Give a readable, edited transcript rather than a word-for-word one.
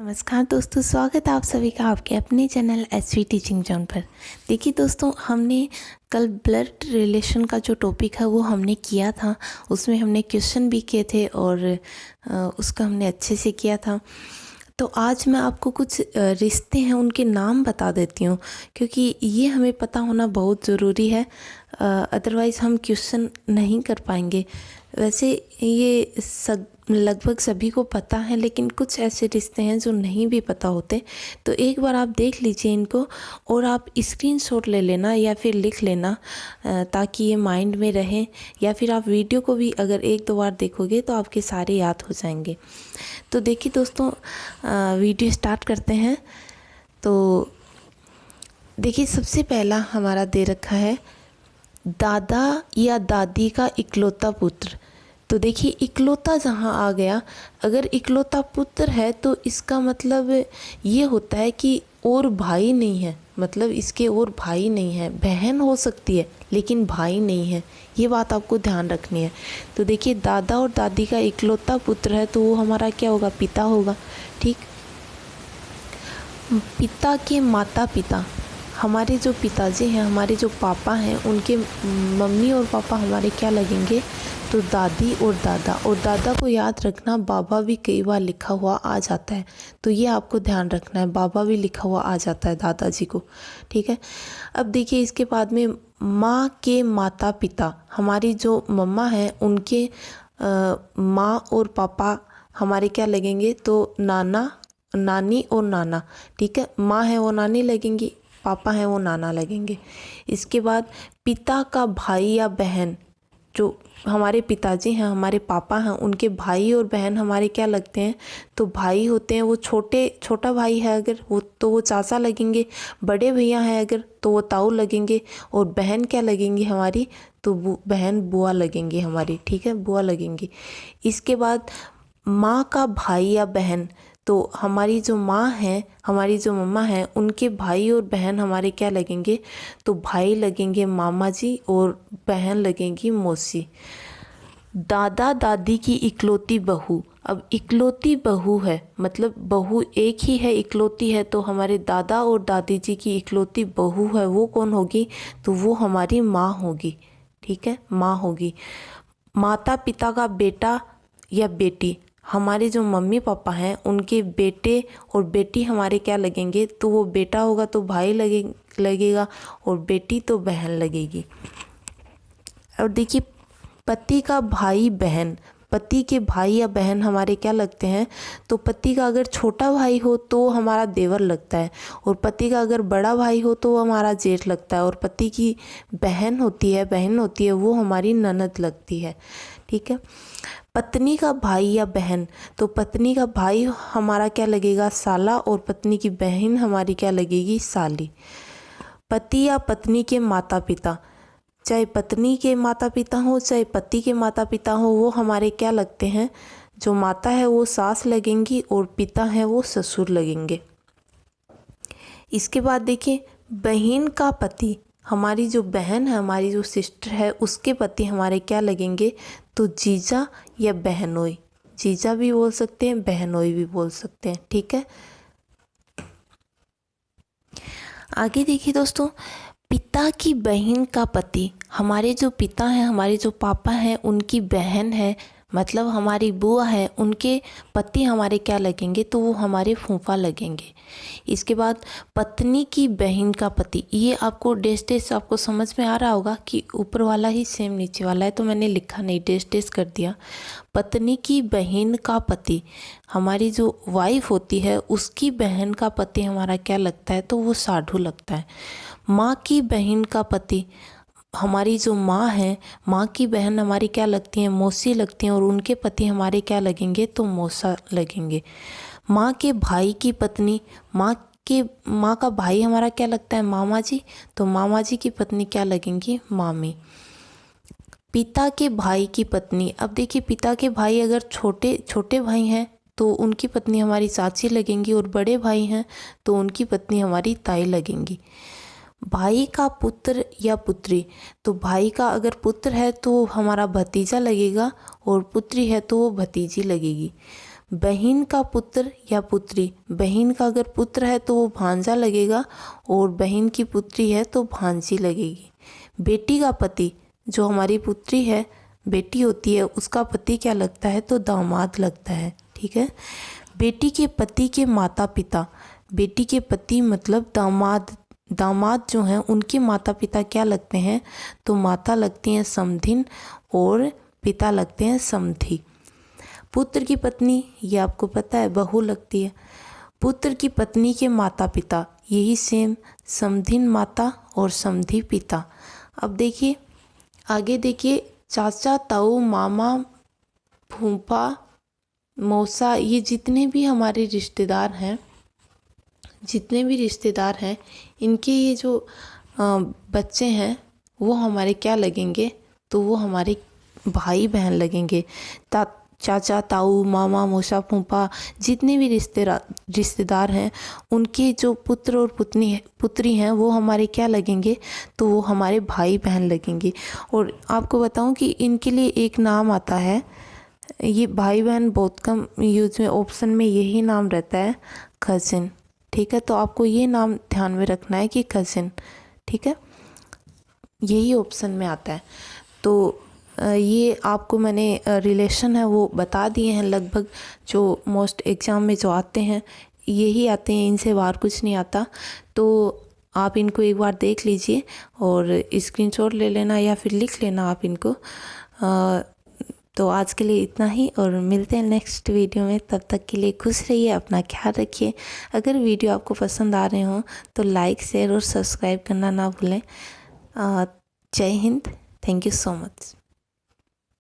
नमस्कार दोस्तों, स्वागत है आप सभी का आपके अपने चैनल एसवी टीचिंग जोन पर। देखिए दोस्तों, हमने कल ब्लड रिलेशन का जो टॉपिक है वो हमने किया था। उसमें हमने क्वेश्चन भी किए थे और उसका हमने अच्छे से किया था। तो आज मैं आपको कुछ रिश्ते हैं उनके नाम बता देती हूँ, क्योंकि ये हमें पता होना बहुत ज़रूरी है, अदरवाइज़ हम क्वेश्चन नहीं कर पाएंगे। वैसे ये लगभग सभी को पता है, लेकिन कुछ ऐसे रिश्ते हैं जो नहीं भी पता होते। तो एक बार आप देख लीजिए इनको और आप स्क्रीनशॉट ले लेना या फिर लिख लेना, ताकि ये माइंड में रहे, या फिर आप वीडियो को भी अगर एक दो बार देखोगे तो आपके सारे याद हो जाएंगे। तो देखिए दोस्तों, वीडियो स्टार्ट करते हैं। तो देखिए, सबसे पहला हमारा दे रखा है दादा या दादी का इकलौता पुत्र। तो देखिए, इकलौता जहाँ आ गया, अगर इकलौता पुत्र है तो इसका मतलब ये होता है कि और भाई नहीं है, मतलब इसके और भाई नहीं है। बहन हो सकती है लेकिन भाई नहीं है, ये बात आपको ध्यान रखनी है। तो देखिए, दादा और दादी का इकलौता पुत्र है तो वो हमारा क्या होगा? पिता होगा। ठीक, पिता के माता पिता, हमारे जो पिताजी हैं, हमारे जो पापा हैं, उनके मम्मी और पापा हमारे क्या लगेंगे? तो दादी और दादा। और दादा को याद रखना, बाबा भी कई बार लिखा हुआ आ जाता है, तो ये आपको ध्यान रखना है, बाबा भी लिखा हुआ आ जाता है दादाजी को। ठीक है। अब देखिए, इसके बाद में माँ के माता पिता, हमारी जो मम्मा हैं उनके माँ और पापा हमारे क्या लगेंगे? तो नाना, नानी और नाना। ठीक है, माँ है वो नानी लगेंगी, पापा हैं वो नाना लगेंगे। इसके बाद पिता का भाई या बहन, जो हमारे पिताजी हैं, हमारे पापा हैं, उनके भाई और बहन हमारे क्या लगते हैं? तो भाई होते हैं। वो छोटा भाई है अगर वो, तो वो चाचा लगेंगे। बड़े भैया हैं अगर, तो वो ताऊ लगेंगे। और बहन क्या लगेंगी हमारी? तो बहन बुआ लगेंगी हमारी। ठीक है, बुआ लगेंगी। इसके बाद माँ का भाई या बहन, तो हमारी जो माँ है, हमारी जो मम्मा है, उनके भाई और बहन हमारे क्या लगेंगे? तो भाई लगेंगे मामा जी और बहन लगेंगी मौसी। दादा दादी की इकलौती बहू, अब इकलौती बहू है, मतलब बहू एक ही है, इकलौती है, तो हमारे दादा और दादी जी की इकलौती बहू है, वो कौन होगी? तो वो हमारी माँ होगी। ठीक है, माँ होगी। माता पिता का बेटा या बेटी, हमारे जो मम्मी पापा हैं उनके बेटे और बेटी हमारे क्या लगेंगे? तो वो बेटा होगा तो भाई लगेगा और बेटी तो बहन लगेगी। और देखिए, पति का भाई बहन, पति के भाई या बहन हमारे क्या लगते हैं? तो पति का अगर छोटा भाई हो तो हमारा देवर लगता है, और पति का अगर बड़ा भाई हो तो हमारा जेठ लगता है, और पति की बहन होती है वो हमारी ननद लगती है। ठीक है। पत्नी का भाई या बहन, तो पत्नी का भाई हमारा क्या लगेगा? साला, और पत्नी की बहन हमारी क्या लगेगी? साली। पति या पत्नी के माता पिता, चाहे पत्नी के माता पिता हो चाहे पति के माता पिता हो, वो हमारे क्या लगते हैं? जो माता है वो सास लगेंगी और पिता है वो ससुर लगेंगे। इसके बाद देखिए, बहन का पति, हमारी जो बहन है, हमारी जो सिस्टर है, उसके पति हमारे क्या लगेंगे? तो जीजा या बहनोई। जीजा भी बोल सकते हैं, बहनोई भी बोल सकते हैं। ठीक है। आगे देखिए दोस्तों, पिता की बहन का पति, हमारे जो पिता हैं, हमारे जो पापा हैं, उनकी बहन है, मतलब हमारी बुआ है, उनके पति हमारे क्या लगेंगे? तो वो हमारे फूफा लगेंगे। इसके बाद पत्नी की बहन का पति, ये आपको डेस आपको समझ में आ रहा होगा कि ऊपर वाला ही सेम नीचे वाला है, तो मैंने लिखा नहीं, डेस कर दिया। पत्नी की बहन का पति, हमारी जो वाइफ होती है उसकी बहन का पति हमारा क्या लगता है? तो वो साढ़ू लगता है। माँ की बहन का पति, हमारी जो माँ है, माँ की बहन हमारी क्या लगती हैं? मौसी लगती हैं, और उनके पति हमारे क्या लगेंगे? तो मौसा लगेंगे। माँ के भाई की पत्नी, माँ का भाई हमारा क्या लगता है? मामा जी, तो मामा जी की पत्नी क्या लगेंगी? मामी। पिता के भाई की पत्नी, अब देखिए, पिता के भाई अगर छोटे भाई हैं तो उनकी पत्नी हमारी चाची लगेंगी, और बड़े भाई हैं तो उनकी पत्नी हमारी ताई लगेंगी। भाई का पुत्र या पुत्री, तो भाई का अगर पुत्र है तो हमारा भतीजा लगेगा, और पुत्री है तो वो भतीजी लगेगी। बहन का पुत्र या पुत्री, बहन का अगर पुत्र है तो वो भांजा लगेगा और बहन की पुत्री है तो भांजी लगेगी। बेटी का पति, जो हमारी पुत्री है, बेटी होती है, उसका पति क्या लगता है तो दामाद लगता है। ठीक है। बेटी के पति के माता पिता, बेटी के पति मतलब दामाद, दामाद जो हैं उनके माता पिता क्या लगते हैं तो माता लगती हैं समधिन और पिता लगते हैं समधी। पुत्र की पत्नी, ये आपको पता है, बहू लगती है। पुत्र की पत्नी के माता पिता, यही सेम, समधिन माता और समधी पिता। अब देखिए आगे, देखिए चाचा, ताऊ, मामा, फूफा, मौसा, ये जितने भी हमारे रिश्तेदार हैं, जितने भी रिश्तेदार हैं, इनके ये जो बच्चे हैं वो हमारे क्या लगेंगे तो वो हमारे भाई बहन लगेंगे। चाचा, ताऊ, मामा, मौसा, फूफा, जितने भी रिश्तेदार हैं, उनके जो पुत्र और पुत्री हैं वो हमारे क्या लगेंगे तो वो हमारे भाई बहन लगेंगे। और आपको बताऊं कि इनके लिए एक नाम आता है, ये भाई बहन बहुत कम यूज में, ऑप्शन में यही नाम रहता है, कज़िन। ठीक है, तो आपको ये नाम ध्यान में रखना है कि कज़िन। ठीक है, यही ऑप्शन में आता है। तो ये आपको मैंने रिलेशन है वो बता दिए हैं लगभग, जो मोस्ट एग्ज़ाम में जो आते हैं यही आते हैं, इनसे बाहर कुछ नहीं आता। तो आप इनको एक बार देख लीजिए और स्क्रीनशॉट ले लेना या फिर लिख लेना आप इनको। तो आज के लिए इतना ही और मिलते हैं नेक्स्ट वीडियो में। तब तक के लिए खुश रहिए, अपना ख्याल रखिए। अगर वीडियो आपको पसंद आ रहे हों तो लाइक, शेयर और सब्सक्राइब करना ना भूलें। जय Hind, thank you so much.